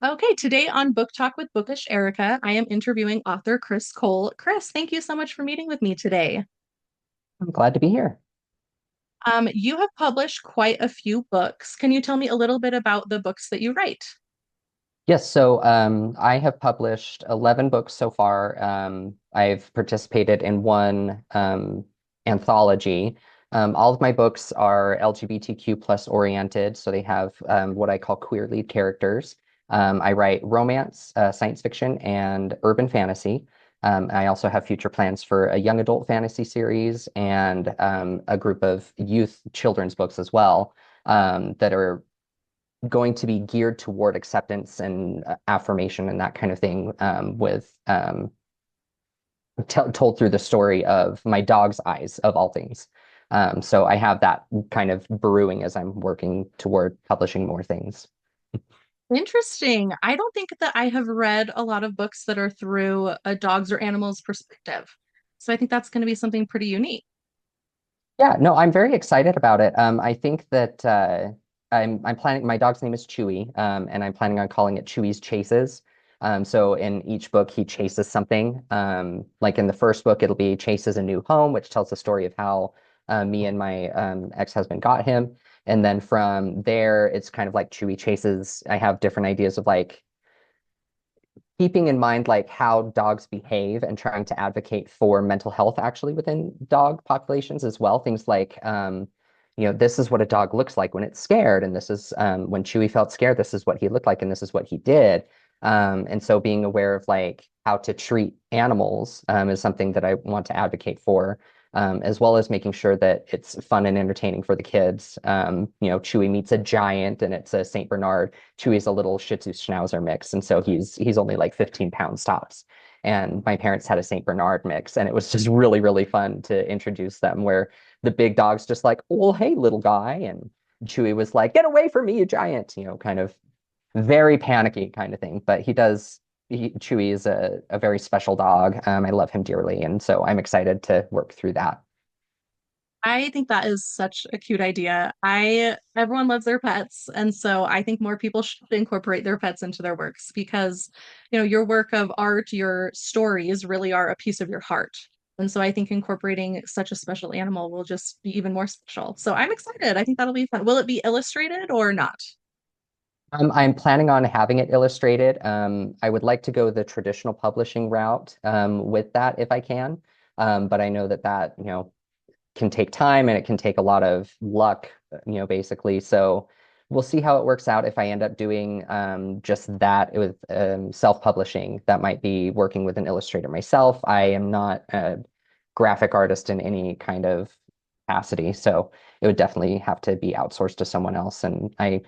Okay, today on Book Talk with Bookish Erika, I am interviewing author Chris Cole. Chris, thank you so much for meeting with me today. I'm glad to be here. You have published quite a few books. Can you tell me a little bit about the books that you write? Yes, so I have published 11 books so far. I've participated in one anthology. All of my books are LGBTQ plus oriented, so they have what I call queer lead characters. I write romance, science fiction, and urban fantasy. I also have future plans for a young adult fantasy series and a group of youth children's books as well that are going to be geared toward acceptance and affirmation and that kind of thing with told through the story of my dog's eyes of all things. So I have that kind of brewing as I'm working toward publishing more things. Interesting. I don't think that I have read a lot of books that are through a dog's or animal's perspective. So I think that's going to be something pretty unique. Yeah, no, I'm very excited about it. I think that I'm planning. My dog's name is Chewy, and I'm planning on calling it Chewy's Chases. So in each book, he chases something. Like in the first book, it'll be Chases a New Home, which tells the story of how me and my ex-husband got him. And then from there, it's kind of like Chewy Chases. I have different ideas of like keeping in mind like how dogs behave and trying to advocate for mental health actually within dog populations as well. Things like, this is what a dog looks like when it's scared, and this is when Chewy felt scared, this is what he looked like, and this is what he did. And so being aware of like how to treat animals is something that I want to advocate for. As well as making sure that it's fun and entertaining for the kids. Chewy meets a giant and it's a Saint Bernard. Chewy's a little Shih Tzu Schnauzer mix, and so he's only like 15 pounds tops. And my parents had a Saint Bernard mix, and it was just really, really fun to introduce them, where the big dog's just like, "Oh, well, hey, little guy," and Chewy was like, "Get away from me, you giant," kind of very panicky kind of thing. But Chewy is a very special dog. I love him dearly, and so I'm excited to work through that. I think that is such a cute idea. Everyone loves their pets, and so I think more people should incorporate their pets into their works because, your work of art, your stories really are a piece of your heart. And so I think incorporating such a special animal will just be even more special. So I'm excited. I think that'll be fun. Will it be illustrated or not? I'm planning on having it illustrated. I would like to go the traditional publishing route with that if I can. But I know that can take time and it can take a lot of luck, basically. So we'll see how it works out. If I end up doing just that with self-publishing, that might be working with an illustrator myself. I am not a graphic artist in any kind of capacity, so it would definitely have to be outsourced to someone else. And I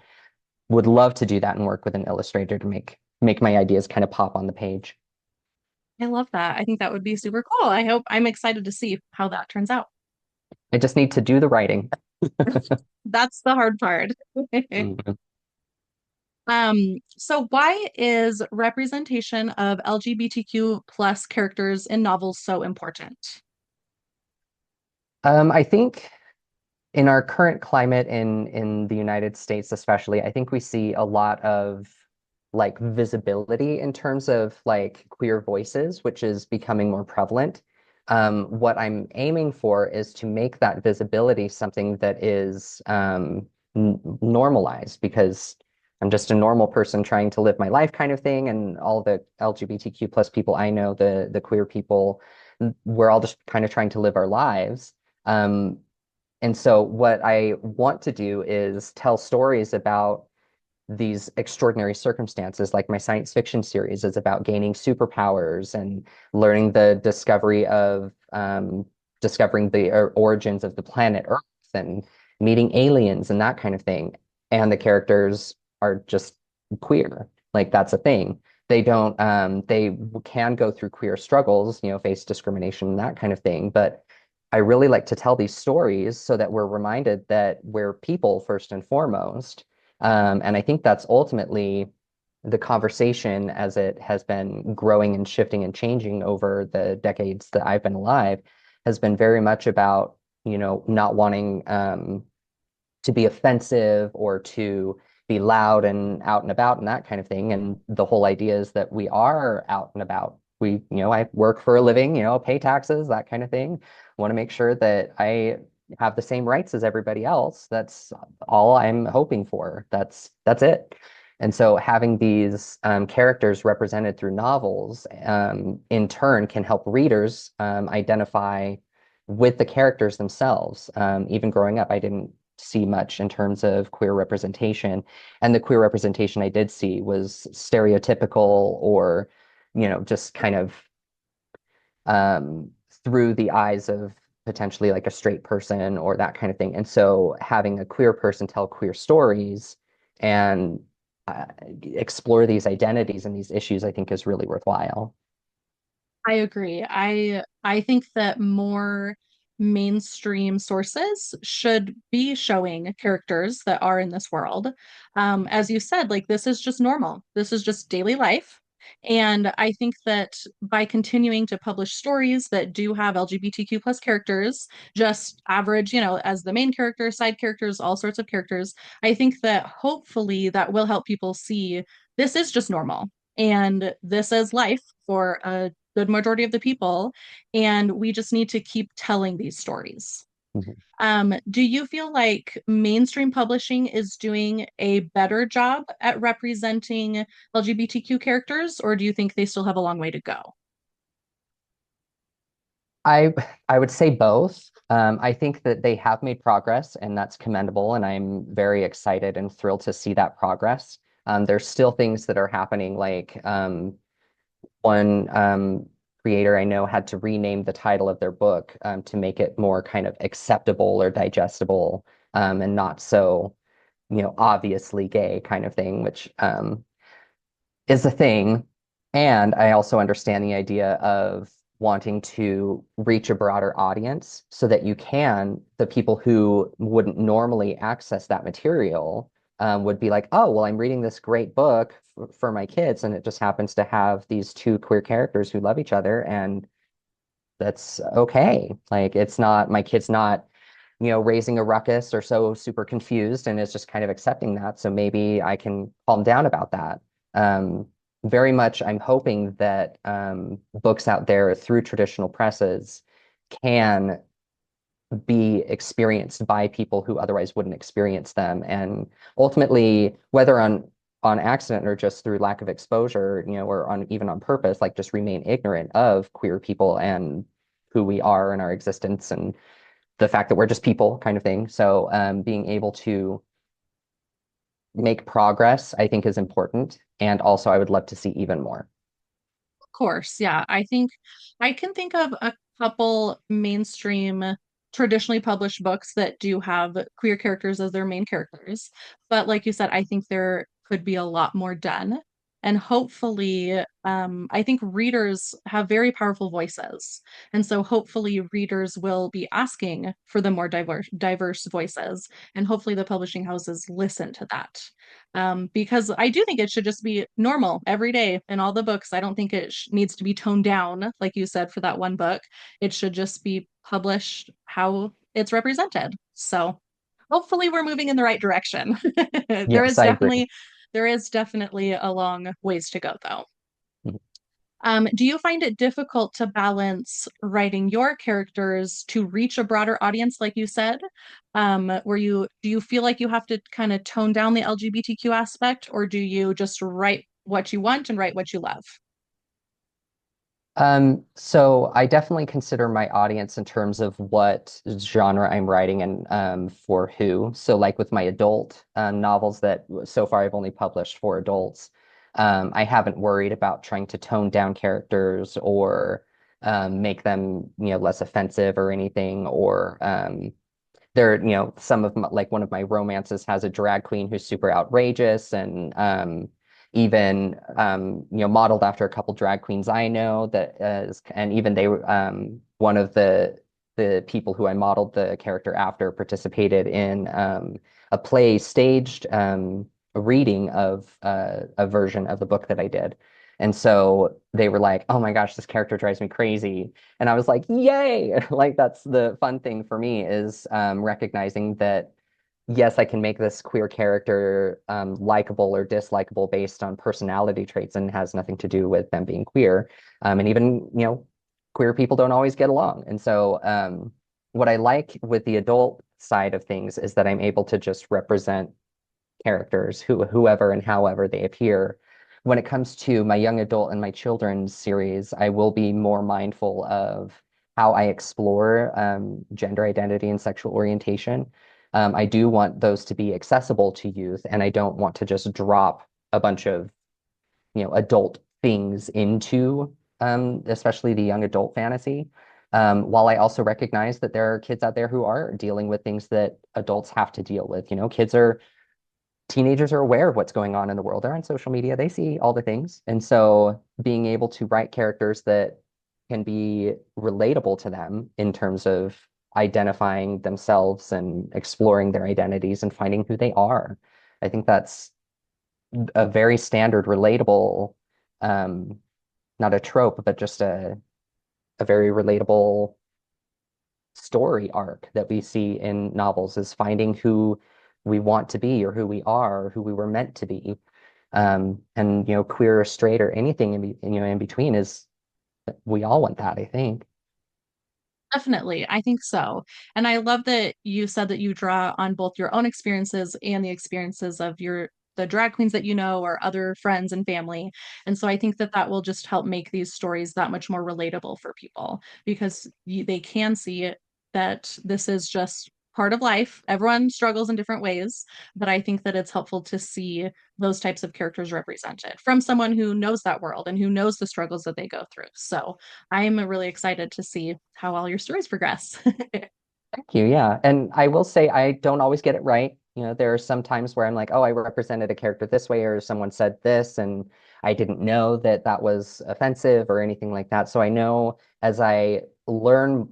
would love to do that and work with an illustrator to make my ideas kind of pop on the page. I love that. I think that would be super cool. I'm excited to see how that turns out. I just need to do the writing. That's the hard part. Mhm. So why is representation of LGBTQ plus characters in novels so important? I think in our current climate in the United States, especially, I think we see a lot of like visibility in terms of like queer voices, which is becoming more prevalent. What I'm aiming for is to make that visibility something that is normalized, because I'm just a normal person trying to live my life kind of thing, and all the LGBTQ plus people I know, the queer people, we're all just kind of trying to live our lives. Um, and so what I want to do is tell stories about these extraordinary circumstances. Like my science fiction series is about gaining superpowers and learning the discovering the origins of the planet Earth and meeting aliens and that kind of thing. And the characters are just queer. Like that's a thing. They can go through queer struggles, face discrimination and that kind of thing. But I really like to tell these stories so that we're reminded that we're people first and foremost. And I think that's ultimately the conversation as it has been growing and shifting and changing over the decades that I've been alive, has been very much about, not wanting to be offensive or to, be loud and out and about and that kind of thing. And the whole idea is that we are out and about. I work for a living, pay taxes, that kind of thing. Want to make sure that I have the same rights as everybody else. That's all I'm hoping for. That's it. And so having these characters represented through novels in turn can help readers identify with the characters themselves. Even growing up, I didn't see much in terms of queer representation. And the queer representation I did see was stereotypical or, just kind of through the eyes of potentially like a straight person or that kind of thing. And so having a queer person tell queer stories and explore these identities and these issues, I think is really worthwhile. I agree. I think that more mainstream sources should be showing characters that are in this world. As you said, like this is just normal. This is just daily life. And I think that by continuing to publish stories that do have LGBTQ plus characters, just average, as the main character, side characters, all sorts of characters, I think that hopefully that will help people see this is just normal. And this is life for a good majority of the people, and we just need to keep telling these stories. Mhm. Do you feel like mainstream publishing is doing a better job at representing LGBTQ characters, or do you think they still have a long way to go? I I would say both. I think that they have made progress, and that's commendable. And I'm very excited and thrilled to see that progress. There's still things that are happening, like one creator I know had to rename the title of their book to make it more kind of acceptable or digestible and not so, obviously gay kind of thing, which is a thing. And I also understand the idea of wanting to reach a broader audience so that the people who wouldn't normally access that material would be like, oh, well, I'm reading this great book for my kids, and it just happens to have these two queer characters who love each other, and that's okay. Like, it's not, my kid's not, raising a ruckus or so super confused and is just kind of accepting that. So maybe I can calm down about that. Um, Very much, I'm hoping that books out there through traditional presses can be experienced by people who otherwise wouldn't experience them. And ultimately, whether on accident or just through lack of exposure, or on even on purpose, like just remain ignorant of queer people and who we are and our existence and the fact that we're just people kind of thing. So being able to make progress, I think, is important. And also, I would love to see even more. Course, yeah. I think I can think of a couple mainstream traditionally published books that do have queer characters as their main characters. But like you said, I think there could be a lot more done. And hopefully, I think readers have very powerful voices. And so hopefully readers will be asking for the more diverse voices. And hopefully the publishing houses listen to that. Because I do think it should just be normal every day in all the books. I don't think it needs to be toned down, like you said, for that one book. It should just be published how it's represented. So hopefully we're moving in the right direction. There Yes, is I agree. definitely there is definitely a long ways to go though. Mhm. Do you find it difficult to balance writing your characters to reach a broader audience, like you said? Where do you feel like you have to kind of tone down the LGBTQ aspect, or do you just write what you want and write what you love? So I definitely consider my audience in terms of what genre I'm writing and for who. So like with my adult novels that so far I've only published for adults, I haven't worried about trying to tone down characters or make them, less offensive or anything, or some of my, like one of my romances has a drag queen who's super outrageous and even modeled after a couple drag queens I know that is, and even they one of the people who I modeled the character after participated in a play staged a reading of a version of the book that I did. And so they were like, "Oh my gosh, this character drives me crazy." And I was like, yay! Like that's the fun thing for me is recognizing that yes, I can make this queer character likable or dislikable based on personality traits and has nothing to do with them being queer. And even, queer people don't always get along. And so what I like with the adult side of things is that I'm able to just represent characters, whoever and however they appear. When it comes to my young adult and my children's series, I will be more mindful of how I explore gender identity and sexual orientation. I do want those to be accessible to youth, and I don't want to just drop a bunch of, adult things into, especially the young adult fantasy. While I also recognize that there are kids out there who are dealing with things that adults have to deal with. Teenagers are aware of what's going on in the world. They're on social media, they see all the things. And so being able to write characters that can be relatable to them in terms of identifying themselves and exploring their identities and finding who they are. I think that's a very standard, relatable, um, not a trope, but just a very relatable story arc that we see in novels is finding who we want to be or who we are, or who we were meant to be. And queer or straight or anything in between is we all want that, I think. Definitely, I think so. And I love that you said that you draw on both your own experiences and the experiences of the drag queens that you know or other friends and family. And so I think that that will just help make these stories that much more relatable for people because they can see that this is just part of life. Everyone struggles in different ways, but I think that it's helpful to see those types of characters represented from someone who knows that world and who knows the struggles that they go through. So I'm really excited to see how all your stories progress. Thank you. Yeah. And I will say I don't always get it right. There are some times where I'm like, oh, I represented a character this way, or someone said this, and I didn't know that that was offensive or anything like that. So I know as I learn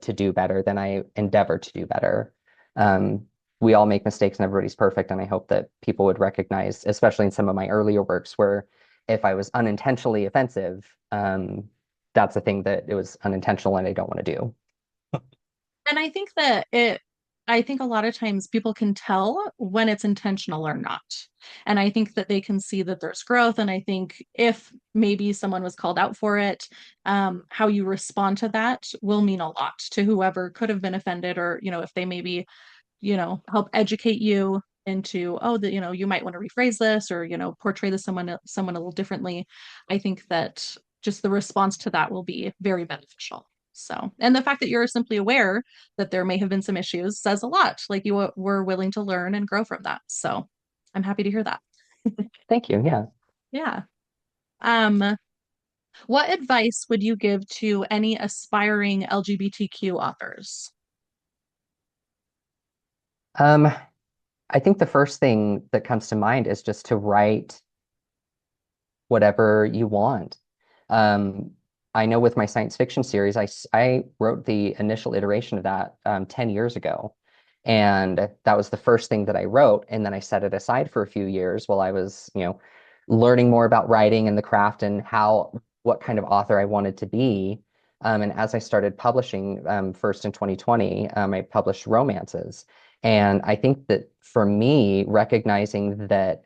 to do better, then I endeavor to do better. Um, we all make mistakes and everybody's perfect. And I hope that people would recognize, especially in some of my earlier works, where if I was unintentionally offensive, that's a thing that it was unintentional and I don't want to do. And I think that I think a lot of times people can tell when it's intentional or not. And I think that they can see that there's growth. And I think if maybe someone was called out for it, how you respond to that will mean a lot to whoever could have been offended, or, if they maybe help educate you into, oh, that, you might want to rephrase this or, portray this someone a little differently. I think that just the response to that will be very beneficial. So, and the fact that you're simply aware that there may have been some issues says a lot. Like you were willing to learn and grow from that. So, I'm happy to hear that. Thank you. Yeah. Yeah. Um, what advice would you give to any aspiring LGBTQ authors? Um, I think the first thing that comes to mind is just to write whatever you want. Um, I know with my science fiction series, I wrote the initial iteration of that 10 years ago. And that was the first thing that I wrote. And then I set it aside for a few years while I was, learning more about writing and the craft and what kind of author I wanted to be. And as I started publishing, first in 2020, I published romances. And I think that for me, recognizing that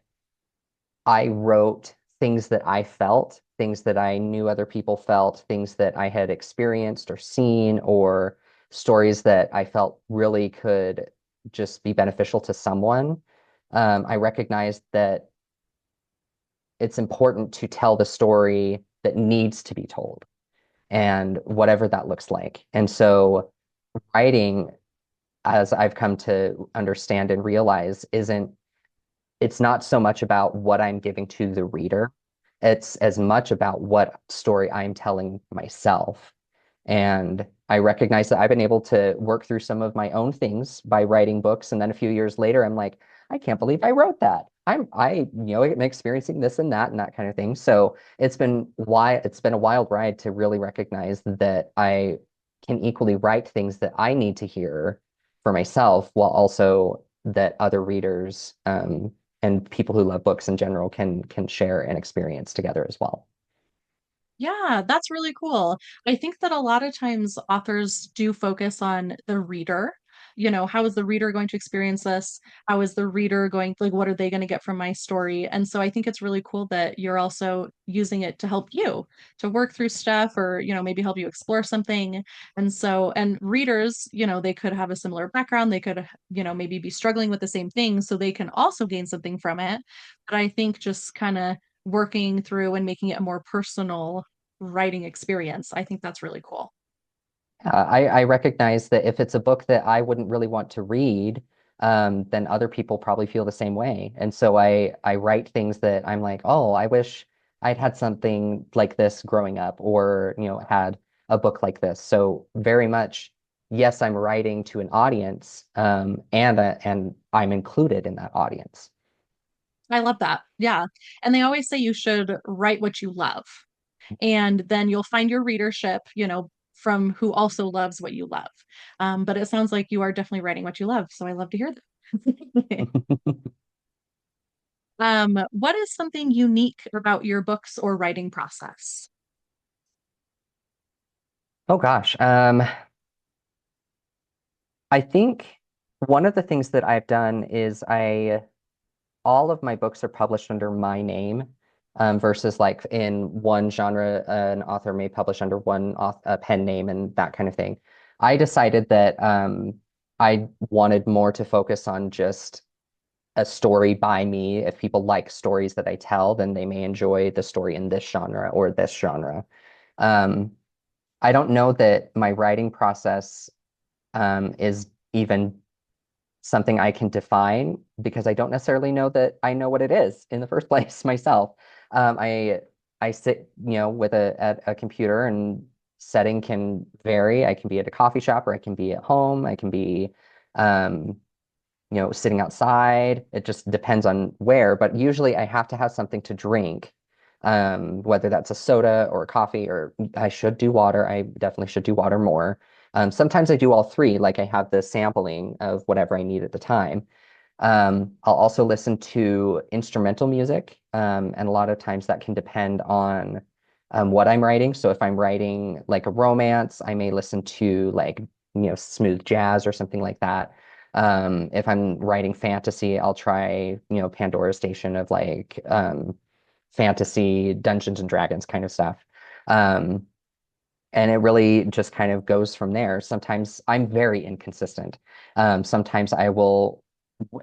I wrote things that I felt, things that I knew other people felt, things that I had experienced or seen, or stories that I felt really could just be beneficial to someone. I recognized that it's important to tell the story that needs to be told, and whatever that looks like. And so, writing, as I've come to understand and realize, it's not so much about what I'm giving to the reader. It's as much about what story I'm telling myself. And I recognize that I've been able to work through some of my own things by writing books. And then a few years later, I'm like, I can't believe I wrote that. I'm experiencing this and that kind of thing. So it's been a wild ride to really recognize that I can equally write things that I need to hear for myself while also that other readers, and people who love books in general can share and experience together as well. Yeah, that's really cool. I think that a lot of times authors do focus on the reader, how is the reader going to experience this? How is the reader going, like, what are they going to get from my story? And so I think it's really cool that you're also using it to help you to work through stuff or, maybe help you explore something. And so, and readers, they could have a similar background. They could, maybe be struggling with the same thing. So they can also gain something from it. But I think just kind of working through and making it a more personal writing experience, I think that's really cool. I recognize that if it's a book that I wouldn't really want to read, then other people probably feel the same way. And so I write things that I'm like, oh, I wish I'd had something like this growing up, or had a book like this. So very much, yes, I'm writing to an audience, and I'm included in that audience. I love that. Yeah. And they always say you should write what you love. And then you'll find your readership, from who also loves what you love. But it sounds like you are definitely writing what you love. So I love to hear that. What is something unique about your books or writing process? Oh gosh. I think one of the things that I've done is I all of my books are published under my name, versus like in one genre, an author may publish under one pen name and that kind of thing. I decided that I wanted more to focus on just a story by me. If people like stories that I tell, then they may enjoy the story in this genre or this genre. Um, I don't know that my writing process is even something I can define because I don't necessarily know that I know what it is in the first place myself. I sit, with at a computer, and setting can vary. I can be at a coffee shop, or I can be at home. I can be, um, sitting outside. It just depends on where, but usually I have to have something to drink, whether that's a soda or a coffee, or I should do water. I definitely should do water more. Sometimes I do all three, like I have the sampling of whatever I need at the time. I'll also listen to instrumental music, and a lot of times that can depend on what I'm writing. So if I'm writing like a romance, I may listen to like, smooth jazz or something like that. If I'm writing fantasy, I'll try, Pandora Station of like fantasy, Dungeons and Dragons kind of stuff. Um, and it really just kind of goes from there. Sometimes I'm very inconsistent. Sometimes I will,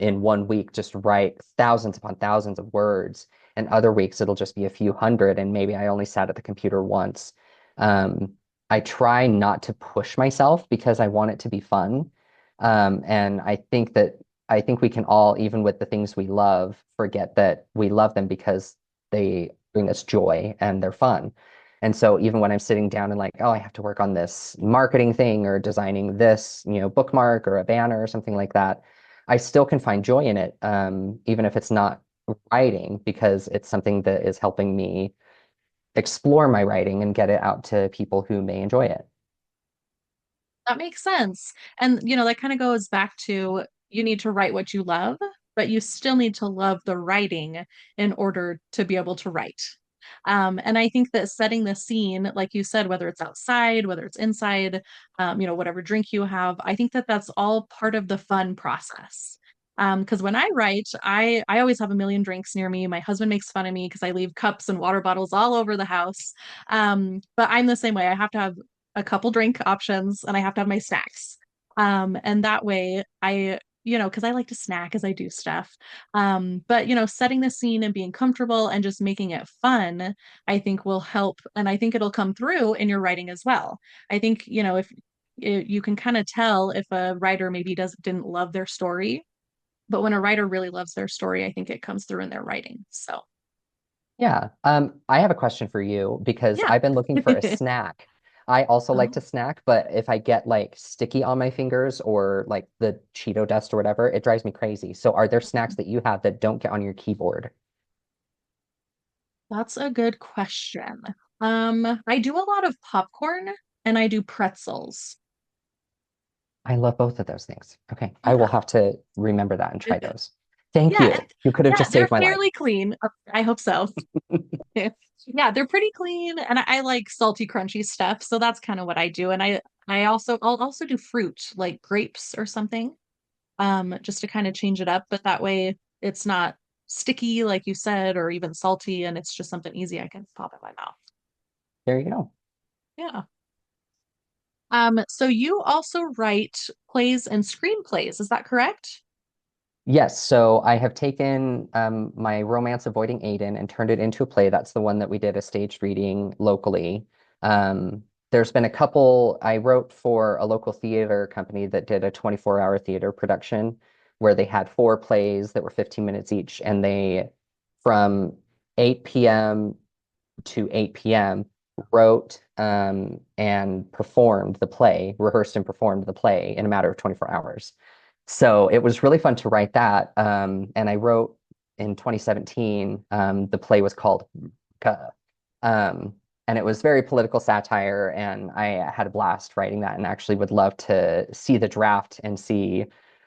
in one week, just write thousands upon thousands of words, and other weeks it'll just be a few hundred, and maybe I only sat at the computer once. Um, I try not to push myself because I want it to be fun. And I think we can all, even with the things we love, forget that we love them because they bring us joy and they're fun. And so even when I'm sitting down and like, oh, I have to work on this marketing thing or designing this, bookmark or a banner or something like that, I still can find joy in it, even if it's not writing, because it's something that is helping me explore my writing and get it out to people who may enjoy it. That makes sense. And, that kind of goes back to you need to write what you love, but you still need to love the writing in order to be able to write. And I think that setting the scene, like you said, whether it's outside, whether it's inside, whatever drink you have, I think that that's all part of the fun process. Because when I write, I always have a million drinks near me. My husband makes fun of me because I leave cups and water bottles all over the house. But I'm the same way. I have to have a couple drink options and I have to have my snacks. And that way because I like to snack as I do stuff. But setting the scene and being comfortable and just making it fun, I think will help. And I think it'll come through in your writing as well. I think, if you can kind of tell if a writer maybe didn't love their story, but when a writer really loves their story, I think it comes through in their writing. So Yeah. I have a question for you because yeah. I've been looking for a snack. I also like Oh, to snack, but if I get like sticky on my fingers or like the Cheeto dust or whatever, it drives me crazy. So are there snacks that you have that don't get on your keyboard? that's a good question. I do a lot of popcorn and I do pretzels. I love both of those things. Okay. I will Yeah. have to remember that and try those. Thank Yeah, you. You could have yeah, just they're saved my life. fairly clean. I hope so. Yeah, they're pretty clean, and I like salty, crunchy stuff, so that's kind of what I do. And I'll also do fruit, like grapes or something, just to kind of change it up, but that way it's not sticky, like you said, or even salty, and it's just something easy I can pop in my mouth. There you go. Yeah. So you also write plays and screenplays, is that correct? Yes, so I have taken my romance Avoiding Aiden and turned it into a play. That's the one that we did a staged reading locally. There's been a couple, I wrote for a local theater company that did a 24-hour theater production where they had four plays that were 15 minutes each, and they, from 8 p.m. to 8 p.m., wrote and performed the play, rehearsed and performed the play in a matter of 24 hours. So it was really fun to write that. And I wrote in 2017, the play was called Ka. Um, and it was very political satire, and I had a blast writing that and actually would love to see the draft and see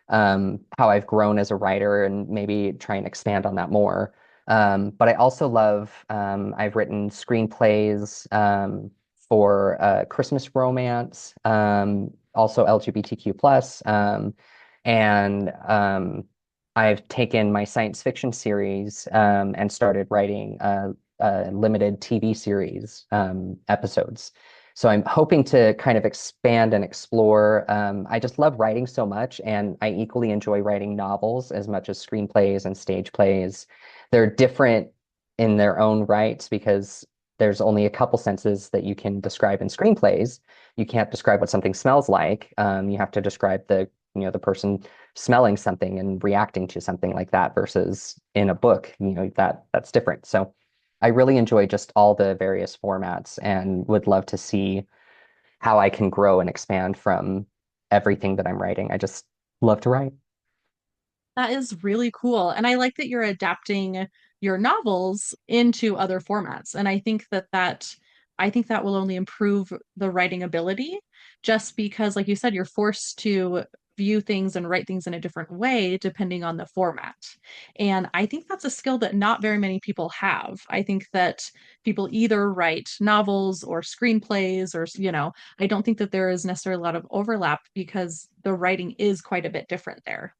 how I've grown as a writer and maybe try and expand on that more. But I also love, I've written screenplays for Christmas romance, also LGBTQ plus. And I've taken my science fiction series and started writing limited TV series episodes. So I'm hoping to kind of expand and explore. I just love writing so much, and I equally enjoy writing novels as much as screenplays and stage plays. They're different in their own rights because there's only a couple senses that you can describe in screenplays. You can't describe what something smells like. You have to describe the person smelling something and reacting to something like that versus in a book, that's different. So I really enjoy just all the various formats and would love to see how I can grow and expand from everything that I'm writing. I just love to write. That is really cool. And I like that you're adapting your novels into other formats. And I think that will only improve the writing ability just because, like you said, you're forced to view things and write things in a different way depending on the format. And I think that's a skill that not very many people have. I think that people either write novels or screenplays or, I don't think that there is necessarily a lot of overlap because the writing is quite a bit different there.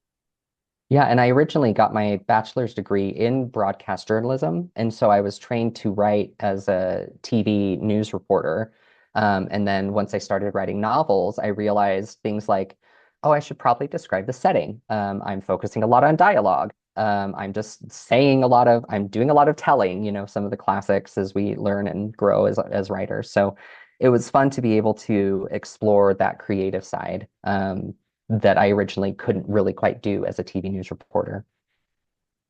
Yeah, and I originally got my bachelor's degree in broadcast journalism. And so I was trained to write as a TV news reporter. And then once I started writing novels, I realized things like, oh, I should probably describe the setting. I'm focusing a lot on dialogue. I'm just saying I'm doing a lot of telling, some of the classics as we learn and grow as writers. So it was fun to be able to explore that creative side. That I originally couldn't really quite do as a TV news reporter.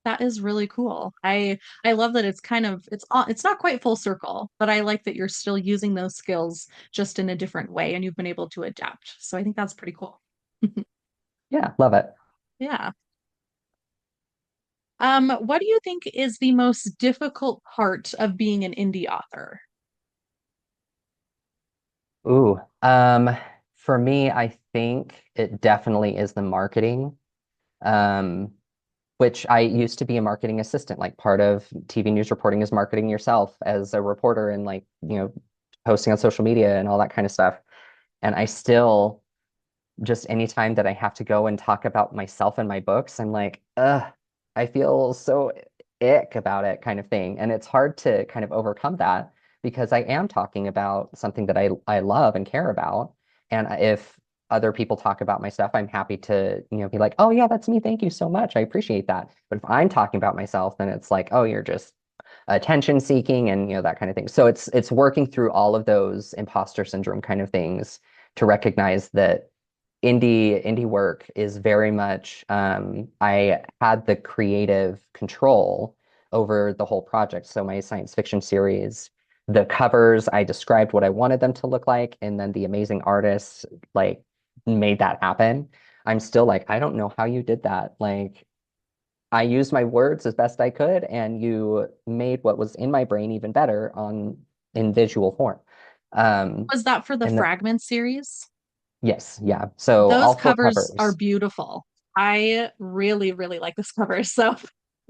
That is really cool. I love that it's not quite full circle, but I like that you're still using those skills just in a different way and you've been able to adapt. So I think that's pretty cool. Yeah, love it. Yeah. What do you think is the most difficult part of being an indie author? Ooh, for me, I think it definitely is the marketing, um, which I used to be a marketing assistant. Like part of TV news reporting is marketing yourself as a reporter and posting on social media and all that kind of stuff. And I still just anytime that I have to go and talk about myself and my books, I'm like, ugh, I feel so ick about it kind of thing. And it's hard to kind of overcome that because I am talking about something that I love and care about. And if other people talk about my stuff, I'm happy to, be like, oh yeah, that's me. Thank you so much. I appreciate that. But if I'm talking about myself, then it's like, oh, you're just attention seeking and that kind of thing. So it's working through all of those imposter syndrome kind of things to recognize that indie work is very much I had the creative control over the whole project. So my science fiction series, the covers, I described what I wanted them to look like, and then the amazing artists like made that happen. I'm still like, I don't know how you did that. Like I used my words as best I could, and you made what was in my brain even better in visual form. Um, Was that for the and the, Fragment series? yes, yeah. So Those all four covers are covers. beautiful. I really, really like this cover. So,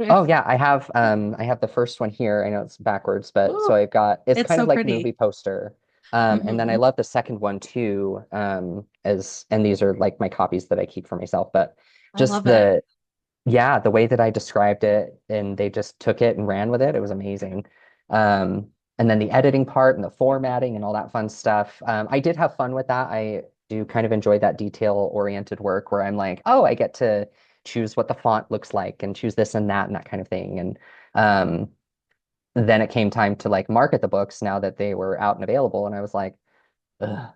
Oh yeah, I have the first one here. I know it's backwards, but so ooh, I've got it's it's kind of so like pretty. movie poster. And then I Hmm. love the second one too, and these are like my copies that I keep for myself, but I just love it. yeah, the way that I described it and they just took it and ran with it, it was amazing. And then the editing part and the formatting and all that fun stuff. I did have fun with that. I do kind of enjoy that detail-oriented work where I'm like, oh, I get to choose what the font looks like and choose this and that kind of thing. And um, then it came time to like market the books now that they were out and available, and I was like, ugh.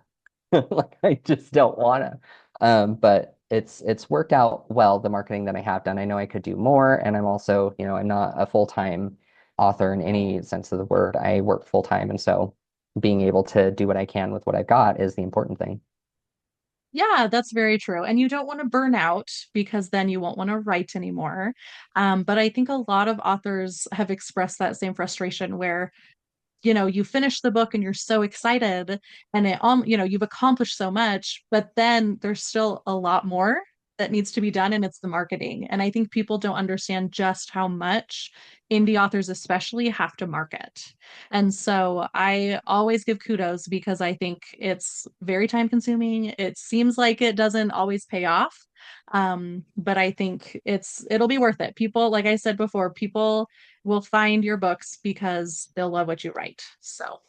Like I just don't wanna. But it's worked out well, the marketing that I have done. I know I could do more, and I'm also, I'm not a full-time author in any sense of the word. I work full-time, and so being able to do what I can with what I've got is the important thing. Yeah, that's very true. And you don't want to burn out because then you won't want to write anymore. But I think a lot of authors have expressed that same frustration where you finish the book and you're so excited and you've accomplished so much, but then there's still a lot more that needs to be done, and it's the marketing. And I think people don't understand just how much indie authors especially have to market. And so I always give kudos because I think it's very time consuming. It seems like it doesn't always pay off. But I think it'll be worth it. People, like I said before, people will find your books because they'll love what you write. So,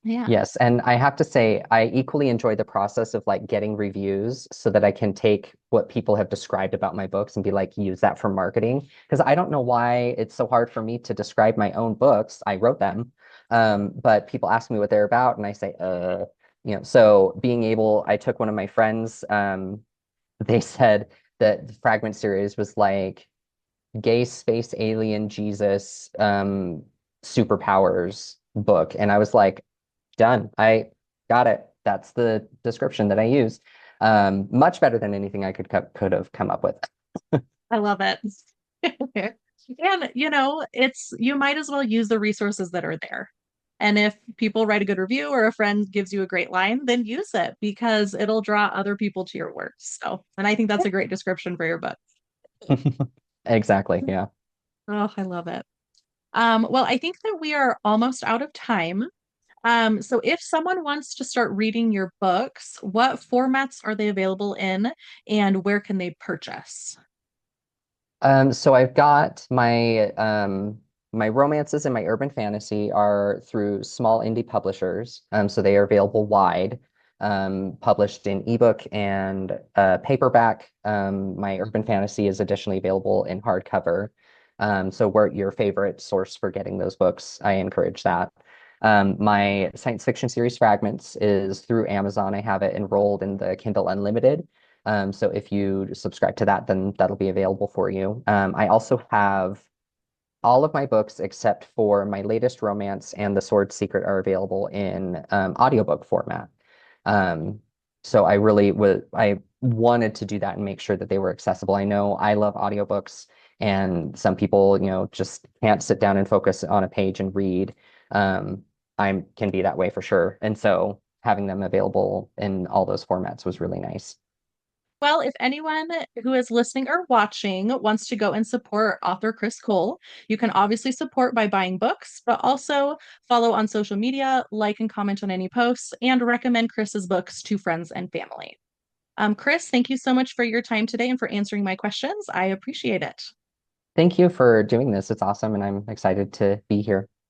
yeah. Yes, and I have to say, I equally enjoy the process of like getting reviews so that I can take what people have described about my books and be like, use that for marketing. Because I don't know why it's so hard for me to describe my own books. I wrote them, but people ask me what they're about, and I say, So being able, I took one of my friends, they said that the Fragment series was like gay space alien Jesus superpowers book, and I was like, done. I got it. That's the description that I used. Much better than anything I could have come up with. I love it. And it's you might as well use the resources that are there. And if people write a good review or a friend gives you a great line, then use it because it'll draw other people to your work. So, and I think that's a great description for your book. Exactly. Yeah. Oh, I love it. Well, I think that we are almost out of time. So if someone wants to start reading your books, what formats are they available in and where can they purchase? So I've got my romances and my urban fantasy are through small indie publishers. So they are available wide, published in ebook and paperback. My urban fantasy is additionally available in hardcover. So where your favorite source for getting those books, I encourage that. My science fiction series Fragments is through Amazon. I have it enrolled in the Kindle Unlimited. So if you subscribe to that, then that'll be available for you. I also have all of my books except for my latest romance and The Sword Secret are available in audiobook format. Um, so I wanted to do that and make sure that they were accessible. I know I love audiobooks, and some people, just can't sit down and focus on a page and read. I can be that way for sure. And so having them available in all those formats was really nice. Well, if anyone who is listening or watching wants to go and support author Chris Cole, you can obviously support by buying books, but also follow on social media, like and comment on any posts, and recommend Chris's books to friends and family. Chris, thank you so much for your time today and for answering my questions. I appreciate it. Thank you for doing this. It's awesome, and I'm excited to be here.